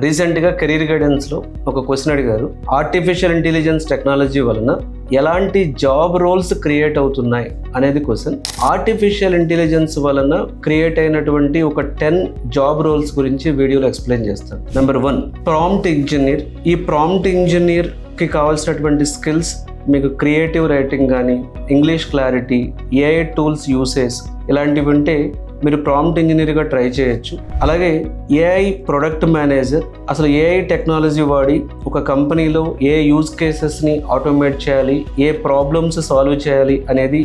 రీసెంట్గా కెరీర్ గైడెన్స్లో ఒక క్వశ్చన్ అడిగారు. ఆర్టిఫిషియల్ ఇంటెలిజెన్స్ టెక్నాలజీ వలన ఎలాంటి జాబ్ రోల్స్ క్రియేట్ అవుతున్నాయి అనేది క్వశ్చన్. ఆర్టిఫిషియల్ ఇంటెలిజెన్స్ వలన క్రియేట్ అయినటువంటి ఒక 10 జాబ్ రోల్స్ గురించి వీడియోలో ఎక్స్ప్లెయిన్ చేస్తాను. Number 1, prompt engineer. ఈ ప్రాంప్ట్ ఇంజనీర్కి కావాల్సినటువంటి స్కిల్స్ మీకు క్రియేటివ్ రైటింగ్ కానీ, English clarity, AI tools usage ఇలాంటివి ఉంటే మీరు ప్రాంప్ట్ ఇంజనీర్గా ట్రై చేయొచ్చు. అలాగే ఏఐ ప్రొడక్ట్ మేనేజర్. అసలు ఏఐ టెక్నాలజీ వాడి ఒక కంపెనీలో ఏ యూజ్ కేసెస్ని ఆటోమేట్ చేయాలి, ఏ ప్రాబ్లమ్స్ సాల్వ్ చేయాలి అనేది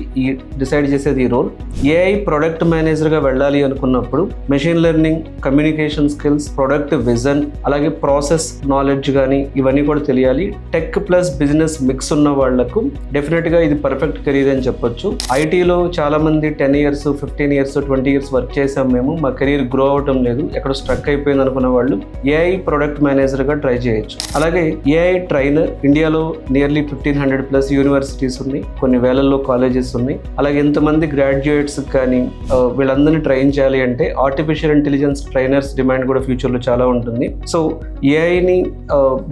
డిసైడ్ చేసేది ఈ రోల్. ఏఐ ప్రొడక్ట్ మేనేజర్గా వెళ్ళాలి అనుకున్నప్పుడు machine learning, communication skills, product vision, అలాగే ప్రాసెస్ నాలెడ్జ్ కానీ ఇవన్నీ కూడా తెలియాలి. టెక్ ప్లస్ బిజినెస్ మిక్స్ ఉన్న వాళ్లకు డెఫినెట్గా ఇది పర్ఫెక్ట్ కెరీర్ అని చెప్పొచ్చు. ఐటీలో చాలామంది 10 years, 15 years, 20 years వర్క్ చేసాం, మేము మా కెరీర్ గ్రో అవటం లేదు, ఎక్కడ స్ట్రక్ అయిపోయింది అనుకున్న వాళ్ళు ఏఐ ప్రొడక్ట్ మేనేజర్గా ట్రై చేయొచ్చు. అలాగే ఏఐ ట్రైనర్. ఇండియాలో నియర్లీ 1500+ యూనివర్సిటీస్ ఉన్నాయి, కొన్ని వేలల్లో కాలేజెస్ ఉన్నాయి. అలాగే ఎంతమంది గ్రాడ్యుయేట్స్ కానీ వీళ్ళందరినీ ట్రైన్ చేయాలి అంటే ఆర్టిఫిషియల్ ఇంటెలిజెన్స్ ట్రైనర్స్ డిమాండ్ కూడా ఫ్యూచర్లో చాలా ఉంటుంది. సో ఏఐని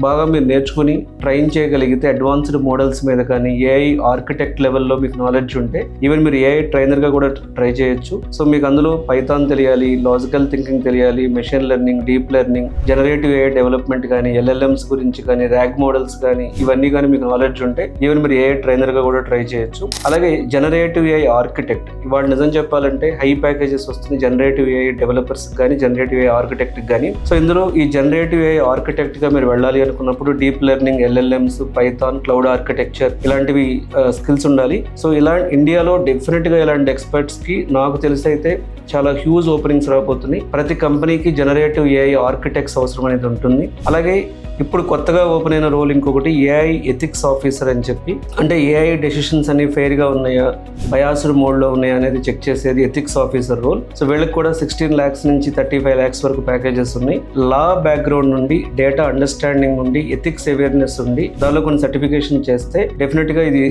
బాగా మీరు నేర్చుకుని ట్రైన్ చేయగలిగితే అడ్వాన్స్డ్ మోడల్స్ మీద కానీ, ఏఐ ఆర్కిటెక్ట్ లెవెల్లో మీకు నాలెడ్జ్ ఉంటే ఈవెన్ మీరు ఏఐ ట్రైనర్గా కూడా ట్రై చేయొచ్చు. సో మీకు అందులో పైథాన్ తెలియాలి, లాజికల్ థింకింగ్ తెలియాలి, machine learning, deep learning, generative AI development కానీ, ఎల్ఎల్ఎంస్ గురించి కానీ, ర్యాగ్ మోడల్స్ కానీ ఇవన్నీ కానీ మీకు నాలెడ్జ్ ఉంటే ఈవెన్ మీరు ఏఐ ట్రైనర్గా కూడా ట్రై చేయొచ్చు. అలాగే జనరేటివ్ ఏఐ ఆర్కిటెక్ట్. ఇవాళ నిజం చెప్పాలంటే హై ప్యాకేజెస్ వస్తుంది జనరేటివ్ ఏఐ డెవలపర్స్ కానీ, జనరేటివ్ ఏఐ ఆర్కిటెక్ట్ కానీ. సో ఇందులో ఈ జనరేటివ్ ఏఐ ఆర్కిటెక్ట్గా మీరు వెళ్ళాలి అనుకున్నప్పుడు deep learning, LLMs, Python, cloud architecture ఇలాంటివి స్కిల్స్ ఉండాలి. సో ఇలా ఇండియాలో డెఫినెట్గా ఇలాంటి ఎక్స్పర్ట్స్కి నాకు తెలిసి అయితే చాలా హ్యూజ్ ఓపెనింగ్స్ రాబోతున్నాయి. ప్రతి కంపెనీకి జనరేటివ్ ఏఐ ఆర్కిటెక్ట్స్ అవసరం అనేది ఉంటుంది. అలాగే ఇప్పుడు కొత్తగా ఓపెన్ అయిన రోల్ ఇంకొకటి ఏఐ ఎథిక్స్ ఆఫీసర్ అని చెప్పి, అంటే ఏఐ డెసిషన్స్ అన్ని ఫెయిర్గా ఉన్నాయా, బయాస్డ్ మోడ్లో ఉన్నాయా అనేది చెక్ చేసేది ఎథిక్స్ ఆఫీసర్ రోల్. సో వీళ్ళకి కూడా 16 lakhs నుంచి 35 lakhs వరకు ప్యాకేజెస్ ఉన్నాయి. లా బ్యాక్గ్రౌండ్ నుండి, డేటా అండర్స్టాండింగ్ నుండి, ఎథిక్స్ అవేర్నెస్ ఉండి దానిలో కొన్ని సర్టిఫికేషన్ చేస్తే డెఫినెట్గా ఇది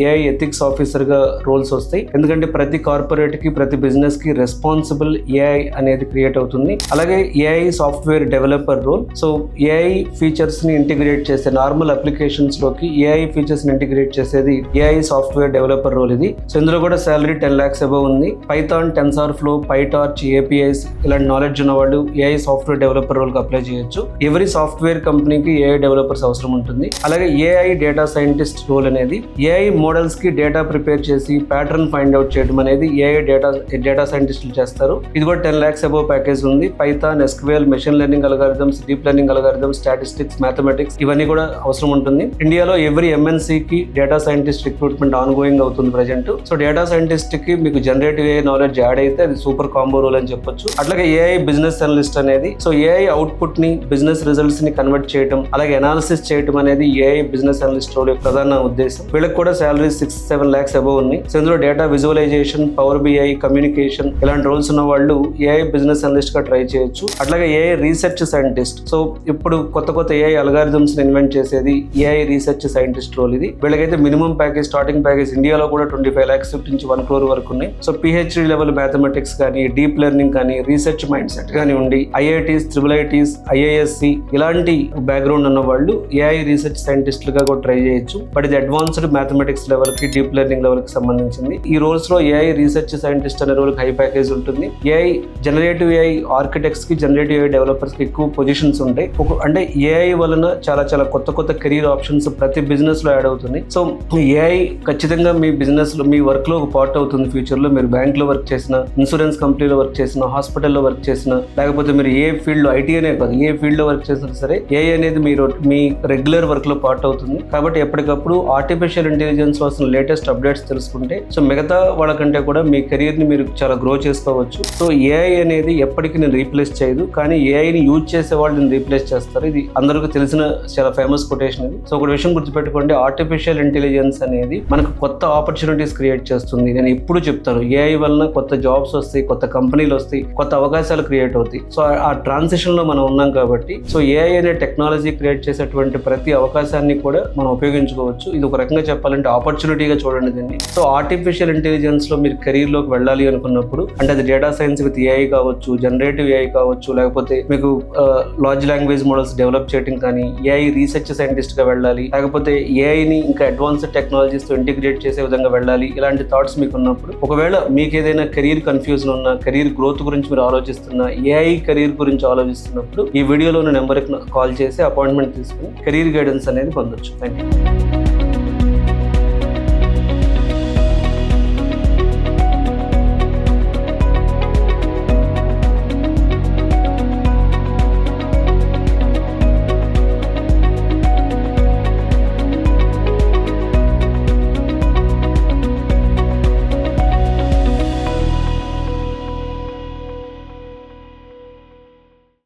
ఏఐ ఎథిక్స్ ఆఫీసర్గా రోల్స్ వస్తాయి. ఎందుకంటే ప్రతి కార్పొరేట్కి, ప్రతి బిజినెస్కి రెస్పాన్సిబుల్ ఏఐ అనేది క్రియేట్ అవుతుంది. అలాగే AI software developer role. So AI features ని ఇంటిగ్రేట్ చేసే నార్మల్ అప్లికేషన్స్ లోకి ఏఐ ఫీచర్స్ ని ఇంటిగ్రేట్ చేసేది ఏఐ సాఫ్ట్వేర్ డెవలపర్ రోల్ ఇది. సో ఇందులో కూడా సాలరీ 10 lakhs అబవ్ ఉంది. పైథాన్, టెన్సార్ఫ్లో, పైటార్చ్, ఏపీఐస్ ఇలాంటి నాలెడ్జ్ ఉన్న వాళ్ళు ఏఐ సాఫ్ట్వేర్ డెవలపర్ రోల్ కి అప్లై చేయొచ్చు. ఎవరి సాఫ్ట్వేర్ కంపెనీకి ఏఐ డెవలపర్స్ అవసరం ఉంటుంది. అలాగే ఏఐ డేటా సైంటిస్ట్ రోల్ అనేది ఏఐ మోడల్స్ కి డేటా ప్రిపేర్ చేసి ప్యాటర్న్ ఫైండ్ అవుట్ చేయడం అనేది ఏఐ డేటా సైంటిస్టులు చేస్తారు. ఇది కూడా 10 lakhs అబవ్ ప్యాకేజ్ ఉంది. Python, SQL, machine learning algorithms, deep learning algorithms, statistics, mathematics ఇవన్నీ కూడా అవసరం ఉంటుంది. ఇండియాలో ఎవరి ఎంఎన్సీకి data scientist recruitment ongoing అవుతుంది ప్రజెంట్. సో డేటా సైంటిస్ట్ కి మీకు జనరేటివ్ ఏఐ నాలెడ్జ్ యాడ్ అయితే అది సూపర్ కాంబో రోల్ అని చెప్పొచ్చు. అట్లాగే ఏఐ బిజినెస్ అనలిస్ట్ అనేది, సో ఏఐ అవుట్పుట్ ని, బిజినెస్ రిజల్ట్స్ ని కన్వర్ట్ చేయడం, అలాగే అనాలిసిస్ చేయడం అనేది ఏఐ బిజినెస్ అనలిస్ట్ రోల్ యొక్క ప్రధాన ఉద్దేశం. వీళ్ళకి కూడా సాలరీ 6-7 lakhs అబవ్ ఉన్నాయి. సో ఇందులో data visualisation, power BI, communication ఇలాంటి రోల్స్ ఉన్న వాళ్ళు ఏఐ బిజినెస్ అనలిస్ట్ గా ట్రై చేయొచ్చు. అట్లాగే ఏఐ రీసెర్చ్ సైంటిస్ట్. సో ఇప్పుడు కొత్త ఏఐ అల్గారిథమ్స్ ఇన్వెంట్ చేసేది ఏఐ రీసెర్చ్ సైంటిస్ట్ రోల్ ఇది. వీళ్ళకైతే మినిమం ప్యాకేజ్, స్టార్టింగ్ ప్యాకేజ్ ఇండియాలో కూడా 25 lakhs నుంచి 1 crore వరకు ఉన్నాయి. సో పిహెచ్డి లెవెల్ మ్యాథమెటిక్స్ కానీ, డీప్ లెర్నింగ్ కానీ, రీసెర్చ్ మైండ్ సెట్ కానీ ఉండి ఐఐటీస్, IITs, ఐఐఎస్సి ఇలాంటి బ్యాక్గ్రౌండ్ ఉన్న వాళ్ళు ఏఐ రీసెర్చ్ సైంటిస్టులుగా కూడా ట్రై చేయొచ్చు. బట్ ఇది అడ్వాన్స్డ్ మ్యాథమెటిక్స్ లెవెల్ కి, డీప్ లెర్నింగ్ లెవెల్ కి సంబంధించింది. ఈ రోల్స్ లో ఏఐ రీసెర్చ్ సైంటిస్ట్ అనే రోల్ హై ప్యాకేజ్ ఉంటుంది. ఏఐ జనరేటివ్ ఏఐ ఆర్కిటెక్ట్స్ కి, జనరేటివ్ ఏఐ డెవలపర్స్ కి ఎక్కువ పొజిషన్స్ ఉంటాయి. అంటే ఏఐ వలన చాలా కొత్త కెరీర్ ఆప్షన్స్ ప్రతి బిజినెస్ లో యాడ్ అవుతుంది. సో ఏఐ ఖచ్చితంగా మీ బిజినెస్ లో, మీ వర్క్ లో ఒక పార్ట్ అవుతుంది. ఫ్యూచర్ లో మీరు బ్యాంక్ లో వర్క్ చేసిన, ఇన్సూరెన్స్ కంపెనీలో వర్క్ చేసిన, హాస్పిటల్లో వర్క్ చేసిన, లేకపోతే మీరు ఏ ఫీల్డ్ లో, ఐటీ అనే కాదు, ఏ ఫీల్డ్ లో వర్క్ చేసినా సరే ఏఐ అనేది మీ రెగ్యులర్ వర్క్ లో పార్ట్ అవుతుంది. కాబట్టి ఎప్పటికప్పుడు ఆర్టిఫిషియల్ ఇంటెలిజెన్స్ లో వస్తున్న లేటెస్ట్ అప్డేట్స్ తెలుసుకుంటే సో మిగతా వాళ్ళకంటే కూడా మీ కెరీర్ ని మీరు చాలా గ్రో చేసుకోవచ్చు. సో ఏఐ అనేది ఎప్పటికీ నేను రీప్లేస్ చేయదు, కానీ ఏఐని యూజ్ చేసే వాళ్ళు నేను రీప్లేస్ చేస్తారు. చెప్పారు. ఇది అందరికీ తెలిసిన చాలా ఫేమస్ కొటేషన్ ఇది. సో ఒక విషయం గుర్తుపెట్టుకోండి, ఆర్టిఫిషియల్ ఇంటెలిజెన్స్ అనేది మనకు కొత్త ఆపర్చునిటీస్ క్రియేట్ చేస్తుంది. నేను ఎప్పుడు చెప్తాను, ఏఐ వలన కొత్త జాబ్స్ వస్తాయి, కొత్త కంపెనీలు వస్తాయి, కొత్త అవకాశాలు క్రియేట్ అవుతాయి. సో ఆ ట్రాన్సిషన్ లో మనం ఉన్నాం కాబట్టి సో ఏఐ అనే టెక్నాలజీ క్రియేట్ చేసేటువంటి ప్రతి అవకాశాన్ని కూడా మనం ఉపయోగించుకోవచ్చు. ఇది ఒక రకంగా చెప్పాలంటే ఆపర్చునిటీగా చూడండి దీన్ని. సో ఆర్టిఫిషియల్ ఇంటెలిజెన్స్ లో మీరు కెరీర్ లోకి వెళ్ళాలి అనుకున్నప్పుడు, అంటే అది డేటా సైన్స్ విత్ ఏఐ కావచ్చు, జనరేటివ్ ఏఐ కావచ్చు, లేకపోతే మీకు లార్జ్ లాంగ్వేజ్ మోడల్స్ డెవలప్ చేయడం కానీ, ఏఐ రీసెర్చ్ సైంటిస్ట్ గా వెళ్ళాలి, లేకపోతే ఏఐని ఇంకా అడ్వాన్స్డ్ టెక్నాలజీస్ తో ఇంటిగ్రేట్ చేసే విధంగా వెళ్ళాలి, ఇలాంటి థాట్స్ మీకు ఉన్నప్పుడు, ఒకవేళ మీకు ఏదైనా కెరీర్ కన్ఫ్యూజన్ ఉన్నా, కెరీర్ గ్రోత్ గురించి మీరు ఆలోచిస్తున్నా, ఏఐ కెరీర్ గురించి ఆలోచిస్తున్నప్పుడు ఈ వీడియోలోని నెంబర్కి కాల్ చేసి అపాయింట్మెంట్ తీసుకుని కెరీర్ గైడెన్స్ అనేది పొందొచ్చు. Thank you.